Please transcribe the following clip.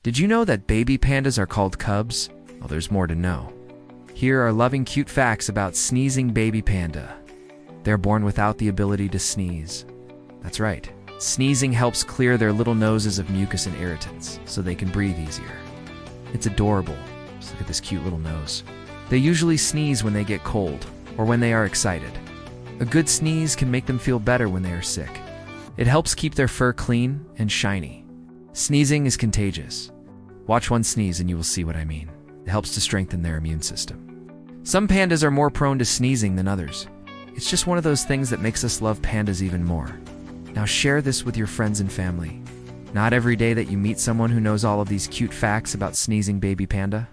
Did you know that baby pandas are called cubs? Well, there's more to know. Here are loving cute facts about sneezing baby panda. They're born without the ability to sneeze. That's right. Sneezing helps clear their little noses of mucus and irritants, so they can breathe easier. It's adorable. Just look at this cute little nose. They usually sneeze when they get cold, or when they are excited. A good sneeze can make them feel better when they are sick. It helps keep their fur clean and shiny. Sneezing is contagious. Watch one sneeze and you will see what I mean. It helps to strengthen their immune system. Some pandas are more prone to sneezing than others. It's just one of those things that makes us love pandas even more. Now share this with your friends and family. Not every day that you meet someone who knows all of these cute facts about sneezing baby panda.